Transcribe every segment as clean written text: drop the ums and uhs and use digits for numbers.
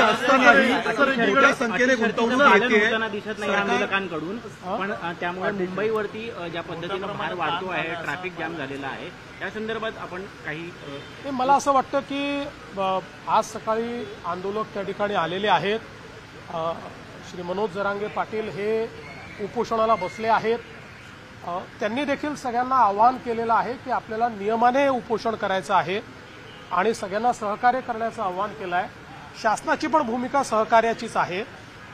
असतानाही मोठ्या संख्येने गुंतवणूक येते दिसत नाही आंदोलकांकडून, पण त्यामुळे मुंबईवरती ज्या पद्धतीनं भार वाढतो आहे, ट्रॅफिक जाम झालेला आहे, या संदर्भात आपण काही मला असं वाटतं की आज सकाळी आंदोलक त्या ठिकाणी आलेले आहेत. श्री मनोज जरांगे पाटील हे उपोषणाला बसले आहेत. त्यांनी देखील सगळ्यांना आवाहन केलेलं आहे की आपल्याला नियमाने उपोषण करायचं आहे आणि सगळ्यांना सहकार्य करण्याचं आवाहन केलं आहे. शासनाची पण भूमिका सहकार्याचीच आहे,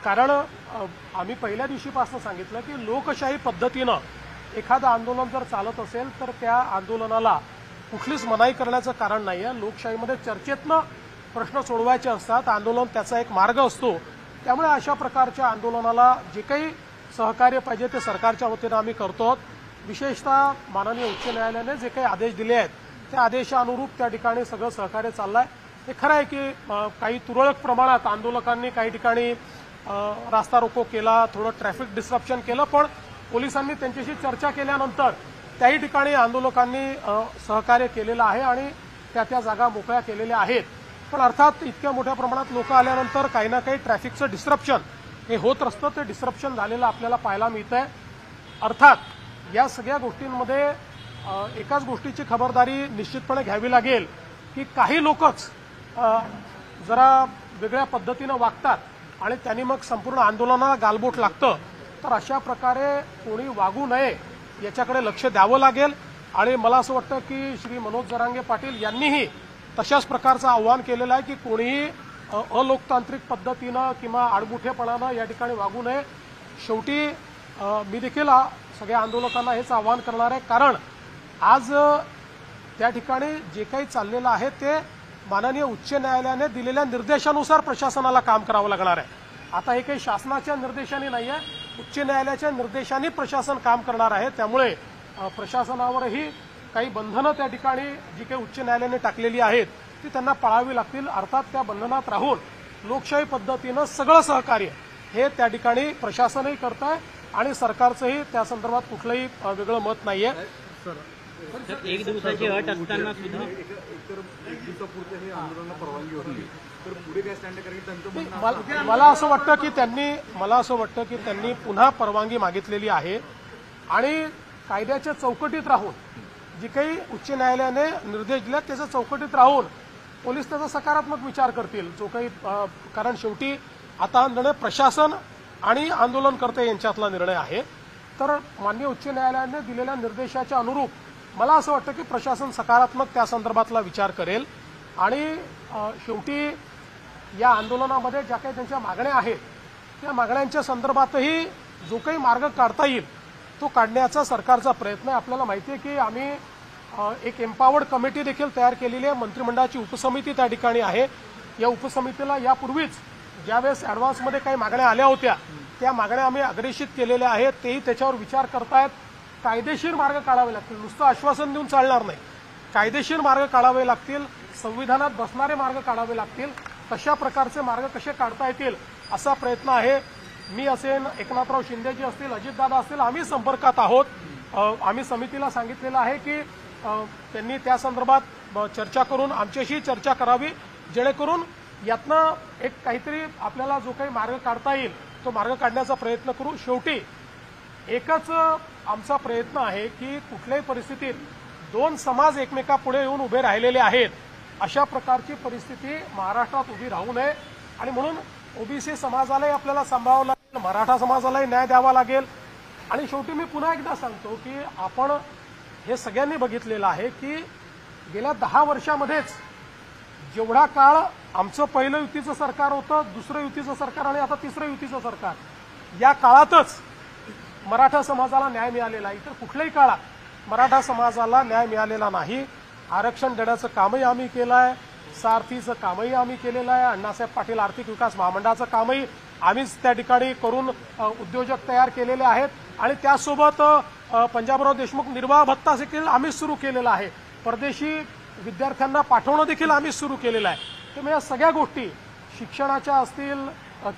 कारण आम्ही पहिल्या दिवशीपासून सांगितलं की लोकशाही पद्धतीनं एखादं आंदोलन जर चालत असेल तर त्या आंदोलनाला कुठलीच मनाई करण्याचं कारण नाही आहे. लोकशाहीमध्ये चर्चेतनं प्रश्न सोडवायचे असतात, आंदोलन त्याचा एक मार्ग असतो. त्यामुळे अशा प्रकारच्या आंदोलनाला जे काही सहकार्य पाहिजे ते सरकारच्या वतीनं आम्ही करतो. विशेषतः माननीय उच्च न्यायालयाने जे काही आदेश दिले आहेत त्या आदेशानुरूप त्या ठिकाणी सगळं सहकार्य चाललं आहे. हे खरं आहे की काही तुरळक प्रमाणात आंदोलकांनी काही ठिकाणी रास्ता रोको केला, थोडं ट्रॅफिक डिस्ट्रप्शन केलं, पण पोलिसांनी त्यांच्याशी चर्चा केल्यानंतर त्याही ठिकाणी आंदोलकांनी सहकार्य केलेलं आहे आणि त्या जागा मोकळ्या केलेल्या आहेत. पण अर्थात इतक्या मोठ्या प्रमाणात लोक आल्यानंतर काही ना काही ट्रॅफिकचं डिस्ट्रप्शन हे होत असतं. ते डिस्ट्रप्शन झालेलं आपल्याला पाहायला मिळतंय. अर्थात या सगळ्या गोष्टींमध्ये एकाच गोष्टीची खबरदारी निश्चितपणे घ्यावी लागेल की काही लोकच जरा वेगळ्या पद्धतीनं वागतात आणि त्यांनी मग संपूर्ण आंदोलनाला गालबोट लागतं. तर अशा प्रकारे कोणी वागू नये याच्याकडे लक्ष द्यावं लागेल. आणि मला असं वाटतं की श्री मनोज जरांगे पाटील यांनीही तशाच प्रकारचं आव्हान केलेलं आहे की कोणीही अलोकतांत्रिक पद्धतीनं किंवा आडमुठेपणानं या ठिकाणी वागू नये. शेवटी मी देखील सगळ्या आंदोलकांना हेच आवाहन करणार आहे, कारण आज त्या ठिकाणी जे काही चाललेलं आहे ते माननीय उच्च न्यायालयाने दिलेल्या निर्देशानुसार प्रशासनाला काम करावं लागणार आहे. आता हे काही शासनाच्या निर्देशाने नाही आहे, उच्च न्यायालयाच्या निर्देशाने प्रशासन काम करणार आहे. त्यामुळे प्रशासनावरही काही बंधनं त्या ठिकाणी जी काही उच्च न्यायालयाने टाकलेली आहेत ती त्यांना पाळावी लागतील. अर्थात त्या बंधनात राहून लोकशाही पद्धतीनं सगळं सहकार्य हे त्या ठिकाणी प्रशासनही करत आहे आणि सरकारचंही त्या संदर्भात कुठलंही वेगळं मत नाहीये. एक दिवसाची अट असताना सुद्धा मला असं वाटतं की त्यांनी पुन्हा परवानगी मागितलेली आहे आणि कायद्याच्या चौकटीत राहून जी काही उच्च न्यायालयाने निर्देश दिले त्याच्या चौकटीत राहून पोलीस त्याचा सकारात्मक विचार करतील. जो काही कारण शेवटी आता निर्णय प्रशासन आणि आंदोलनकर्ते यांच्यातला निर्णय आहे. तर माननीय उच्च न्यायालयाने दिलेल्या निर्देशाच्या अनुरूप मला असं वाटतं की प्रशासन सकारात्मक त्या संदर्भातला विचार करेल आणि शेवटी या आंदोलनामध्ये ज्या काही त्यांच्या मागण्या आहेत त्या मागण्यांच्या संदर्भातही जो काही मार्ग काढता येईल तो काढण्याचा सरकारचा प्रयत्न आहे. आपल्याला माहिती आहे की आम्ही एक एम्पावर्ड कमिटी देखील तयार केलेली आहे. मंत्रिमंडळाची उपसमिती त्या ठिकाणी आहे. या उपसमितीला यापूर्वीच ज्यावेळेस ॲडव्हान्समध्ये काही मागण्या आल्या होत्या त्या मागण्या आम्ही अग्रेषित केलेल्या आहेत. तेही त्याच्यावर विचार करतायत. कायदेशीर मार्ग काढावे लागतील, नुसतं आश्वासन देऊन चालणार नाही. कायदेशीर मार्ग काढावे लागतील, संविधानात बसणारे मार्ग काढावे लागतील. तशा प्रकारचे मार्ग कसे काढता येतील असा प्रयत्न आहे. मी असेल, एकनाथराव शिंदेजी असतील, अजितदादा असतील, आम्ही संपर्कात आहोत. आम्ही समितीला सांगितलेलं आहे की त्यांनी त्या संदर्भात चर्चा करून आमच्याशी चर्चा करावी, जेणेकरून यातनं एक काहीतरी आपल्याला जो काही मार्ग काढता येईल तो मार्ग काढण्याचा प्रयत्न करू. शेवटी एकच आमचा प्रयत्न आहे की कुठल्याही परिस्थितीत दोन समाज एकमेकापुढे येऊन उभे राहिलेले आहेत अशा प्रकारची परिस्थिती महाराष्ट्रात उभी राहू नये. आणि म्हणून ओबीसी समाजालाही आपल्याला सांभाळावं लागेल, मराठा समाजालाही न्याय द्यावा लागेल. आणि शेवटी मी पुन्हा एकदा सांगतो की आपण हे सगळ्यांनी बघितलेलं आहे की गेल्या 10 वर्षामध्येच जेवढा काळ आमचं पहिलं युतीचं सरकार होतं, दुसरं युतीचं सरकार आणि आता तिसरं युतीचं सरकार, या काळातच मराठा समाजाला न्याय मिळालेला आहे. इतर कुठल्याही काळात मराठा समाजाला न्याय मिळालेला नाही. आरक्षण देण्याचं कामही आम्ही केलं आहे, सारथीचं कामही आम्ही केलेलं आहे, अण्णासाहेब पाटील आर्थिक विकास महामंडळाचं कामही आम्हीच त्या ठिकाणी करून उद्योजक तयार केलेले आहेत. आणि त्यासोबत पंजाबराव देशमुख निर्वाह भत्ता देखील आम्हीच सुरू केलेला आहे. परदेशी विद्यार्थ्यांना पाठवणं देखील आम्हीच सुरू केलेलं आहे. त्यामुळे या सगळ्या गोष्टी शिक्षणाच्या असतील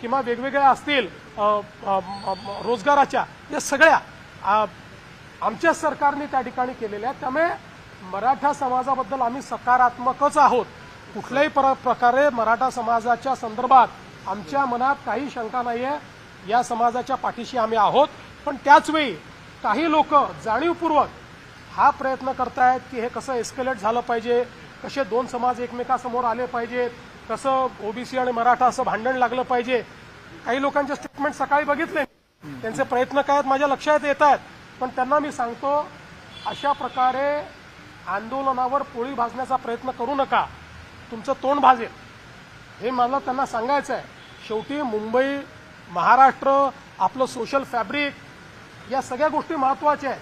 किंवा वेगवेगळ्या असतील रोजगाराच्या, या सगळ्या आमच्या सरकारने त्या ठिकाणी केलेल्या आहेत. त्यामुळे मराठा समाजाबद्दल आम्ही सकारात्मकच आहोत. कुठल्याही प्रकारे मराठा समाजाच्या संदर्भात आमच्या मनात काही शंका नाहीये. या समाजाच्या पाठीशी आम्ही आहोत. पण त्याचवेळी काही लोक जाणीवपूर्वक हा प्रयत्न करतायत की हे कसं एस्केलेट झालं पाहिजे, कसे दोन समाज एकमेकासमोर आले पाहिजेत, कसं ओबीसी आणि मराठा असं भांडण लागलं पाहिजे. काही लोकांचे स्टेटमेंट सकाळी बघितले, त्यांचे प्रयत्न काय आहेत माझ्या लक्षात येत आहेत. पण त्यांना मी सांगतो, अशा प्रकारे आंदोलनावर पोळी भाजण्याचा प्रयत्न करू नका, तुमचं तोंड भाजेल. हे मला त्यांना सांगायचं आहे. शेवटी मुंबई, महाराष्ट्र, आपलं सोशल फॅब्रिक, या सगळ्या गोष्टी महत्त्वाच्या आहेत.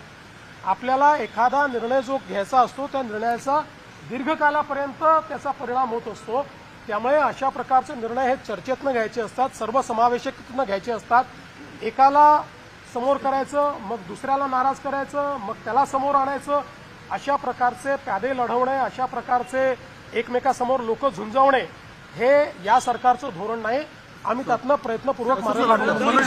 आपल्याला एखादा निर्णय जो घ्यायचा असतो त्या निर्णयाचा दीर्घकालापर्यंत त्याचा परिणाम होत असतो. त्यामुळे अशा प्रकारचे निर्णय हे चर्चेतनं घ्यायचे असतात, सर्वसमावेशकतेनं घ्यायचे असतात. एकाला समोर करायचं, मग दुसऱ्याला नाराज करायचं, मग त्याला समोर आणायचं. अशा प्रकारचे प्यादे लढवणे, अशा प्रकारचे एकमेकासमोर लोक झुंजवणे हे या सरकारचं धोरण नाही. आम्ही त्यातनं प्रयत्नपूर्वक मार्ग काढतो. मनोज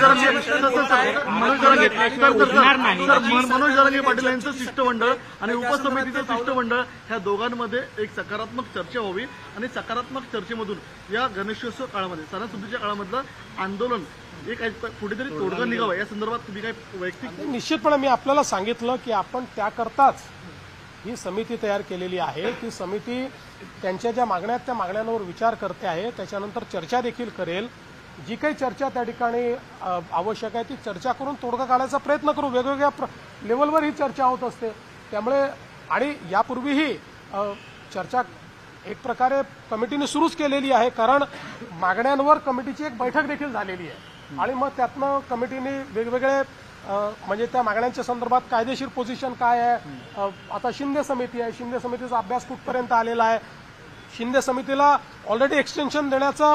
जरांगे पाटील यांचं शिष्टमंडळ आणि उपसमितीचं शिष्टमंडळ ह्या दोघांमध्ये एक सकारात्मक चर्चा व्हावी आणि सकारात्मक चर्चेमधून या गणेशोत्सव काळामध्ये, सणासुदीच्या काळामधलं आंदोलन एक कुठेतरी तोडगा निघावं या संदर्भात तुम्ही काय वैयक्तिक? निश्चितपणे मी आपल्याला सांगितलं की आपण त्याकरताच ही समिती तयार केलेली आहे. ती समिती त्यांच्या ज्या मागण्या आहेत त्या मागण्यांवर विचार करते आहे, त्याच्यानंतर चर्चा देखील करेल. जी काही चर्चा त्या ठिकाणी आवश्यक आहे ती चर्चा करून तोडगा काढायचा प्रयत्न करू. वेगवेगळ्या लेवलवर ही चर्चा होत असते. त्यामुळे आणि यापूर्वीही चर्चा एक प्रकारे कमिटीने सुरूच केलेली आहे, कारण मागण्यांवर कमिटीची एक बैठक देखील झालेली आहे. आणि मग त्यातनं कमिटीने वेगवेगळे म्हणजे त्या मागण्यांच्या संदर्भात कायदेशीर पोझिशन काय आहे. आता शिंदे समिती आहे, शिंदे समितीचा अभ्यास कुठपर्यंत आलेला आहे. शिंदे समितीला ऑलरेडी एक्सटेन्शन देण्याचा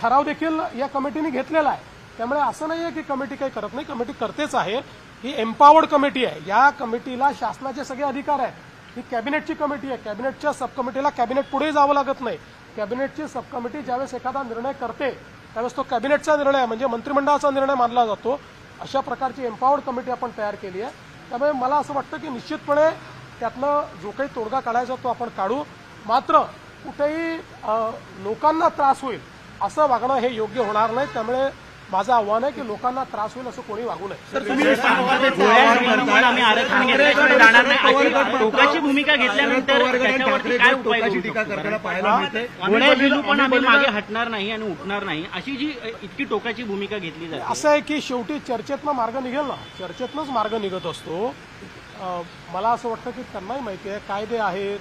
ठराव देखील या कमिटीने घेतलेला आहे. त्यामुळे असं नाही आहे की कमिटी काही करत नाही, कमिटी करतेच आहे. ही एम्पावर्ड कमिटी आहे. या कमिटीला शासनाचे सगळे अधिकार आहेत. ही कॅबिनेटची कमिटी आहे. कॅबिनेटच्या सब कमिटीला कॅबिनेट पुढे जावं लागत नाही. कॅबिनेटची सब कमिटी ज्यावेळेस एखादा निर्णय करते त्यावेळेस तो कॅबिनेटचा निर्णय म्हणजे मंत्रिमंडळाचा निर्णय मानला जातो. अशा प्रकारची एम्पावर्ड कमिटी आपण तयार केली आहे. त्यामुळे मला असं वाटतं की निश्चितपणे त्यातनं जो काही तोडगा काढायचा तो आपण काढू. मात्र कुठेही लोकांना त्रास होईल असं वागणं हे योग्य होणार नाही. त्यामुळे माझं आव्हान आहे की लोकांना त्रास होईल असं कोणी वागू नये. आम्ही आरक्षण घेतल्याशिवाय जाणार नाही, टोकाची भूमिका घेतल्यानंतर त्याच्यावरती काय उपाय करू टीका करताना पाहायला मिळते. गोळ्या झेलू पण आम्ही मागे हटणार नाही आणि उठणार नाही, अशी जी इतकी टोकाची भूमिका घेतली जाते. असं आहे की शेवटी चर्चेतनं मार्ग निघेल ना, चर्चेतनंच मार्ग निघत असतो. मला असं वाटतं की त्यांनाही माहिती आहे कायदे आहेत,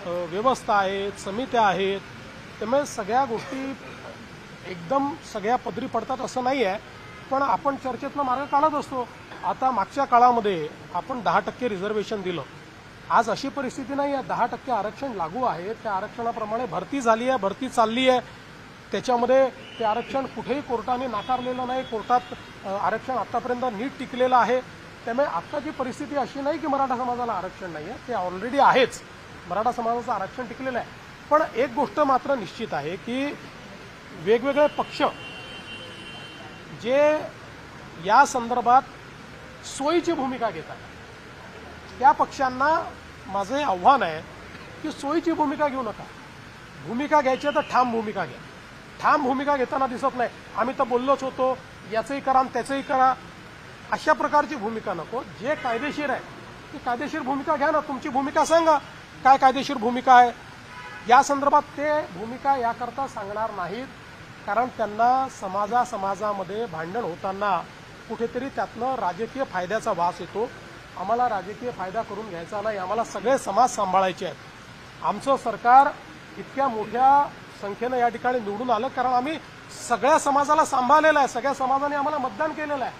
व्यवस्था आहेत, समित्या आहेत. त्यामुळे सगळ्या गोष्टी एकदम सगळ्या पदरी पडतात असं नाही आहे. पण आपण चर्चेतनं मार्ग काढत असतो. आता मागच्या काळामध्ये आपण 10% रिझर्वेशन दिलं. आज अशी परिस्थिती नाही आहे. 10% आरक्षण लागू आहे. त्या आरक्षणाप्रमाणे भरती झाली आहे, भरती चालली आहे. त्याच्यामध्ये ते आरक्षण कुठेही कोर्टाने नाकारलेलं नाही. कोर्टात आरक्षण आतापर्यंत नीट टिकलेलं आहे. त्यामुळे आत्ताची परिस्थिती अशी नाही की मराठा समाजाला आरक्षण नाही आहे, ते ऑलरेडी आहेच. मराठा समाजाचं आरक्षण टिकलेलं आहे. पण एक गोष्ट मात्र निश्चित आहे की वेगवेगळे पक्ष जे या संदर्भात सोयीची भूमिका घेतात त्या पक्षांना माझे आव्हान आहे की सोयीची भूमिका घेऊ नका. भूमिका घ्यायची तर ठाम भूमिका घ्या. ठाम भूमिका घेताना दिसत नाही. आम्ही तर बोललोच होतो, याचंही करा त्याचंही करा, अशा प्रकारची भूमिका नको. जे कायदेशीर आहे ती कायदेशीर भूमिका घ्या ना. तुमची भूमिका सांगा काय कायदेशीर भूमिका आहे. या संदर्भात ते भूमिका याकरता सांगणार नाहीत, कारण त्यांना समाजामध्ये भांडण होताना कुठेतरी त्यातनं राजकीय फायद्याचा वास येतो. आम्हाला राजकीय फायदा करून घ्यायचा नाही. आम्हाला सगळे समाज सांभाळायचे आहेत. आमचं सरकार इतक्या मोठ्या संख्येनं या ठिकाणी निवडून आलं कारण आम्ही सगळ्या समाजाला सांभाळलेलं आहे. सगळ्या समाजाने आम्हाला मतदान केलेलं आहे.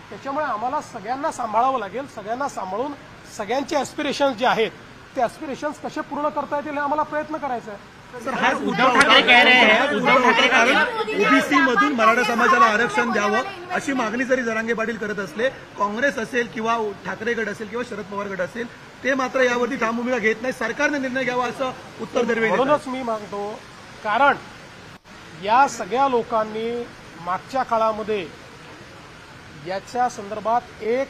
त्याच्यामुळे आम्हाला सगळ्यांना सांभाळावं लागेल. सगळ्यांना सांभाळून सगळ्यांचे ॲस्पिरेशन्स जे आहेत ते ॲस्पिरेशन्स कसे पूर्ण करता येतील हे आम्हाला प्रयत्न करायचा आहे. उद्धव ठाकरे कह रहे हैं ओबीसी मधून मराठा समाजाला आरक्षण द्यावं अशी मागणी जरी जरांगे पाटील करत असले, काँग्रेस असेल किंवा ठाकरे गट असेल किंवा शरद पवार गट असेल ते मात्र यावरती ठाम भूमिका घेत नाही. सरकारने निर्णय घ्यावा असं उत्तर द्यावे. म्हणूनच मी मागतो, कारण या सगळ्या लोकांनी मागच्या काळामध्ये याच्या संदर्भात एक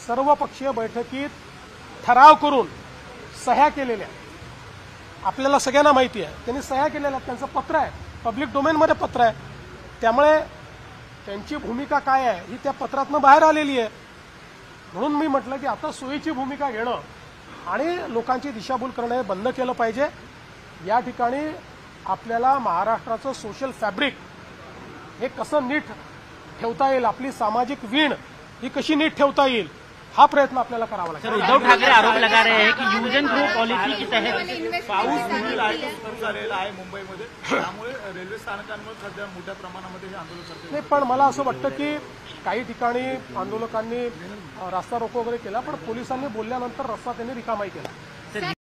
सर्वपक्षीय बैठकीत ठराव करून सह्या केलेल्या. आपल्याला सगळ्यांना माहिती आहे, त्यांनी सह्या केलेल्या आहेत, त्यांचं पत्र आहे, पब्लिक डोमेनमध्ये पत्र आहे. त्यामुळे त्यांची भूमिका काय आहे ही त्या पत्रातनं बाहेर आलेली आहे. म्हणून मी म्हटलं की आता सोयीची भूमिका घेणं आणि लोकांची दिशाभूल करणं हे बंद केलं पाहिजे. या ठिकाणी आपल्याला महाराष्ट्राचं सोशल फॅब्रिक हे कसं नीट ठेवता येईल, आपली सामाजिक वीण ही कशी नीट ठेवता येईल, हा प्रयत्न आपल्याला करावा लागेल. सर, उद्धव ठाकरे आरोप लगा रहे हैं कि यूज एंड थ्रो पॉलिसी के तहत पाऊस पुढील आहे सुरू झालेला आहे मुंबईमध्ये, त्यामुळे रेल्वे स्थानकांवर सध्या मोठ्या प्रमाणामध्ये हे आंदोलन करते. नाही, पण मला असं वाटतं की काही ठिकाणी आंदोलकांनी रस्ता रोको वगैरे केला, पण पोलिसांनी बोलल्यानंतर रस्ता त्यांनी रिकामाही केला.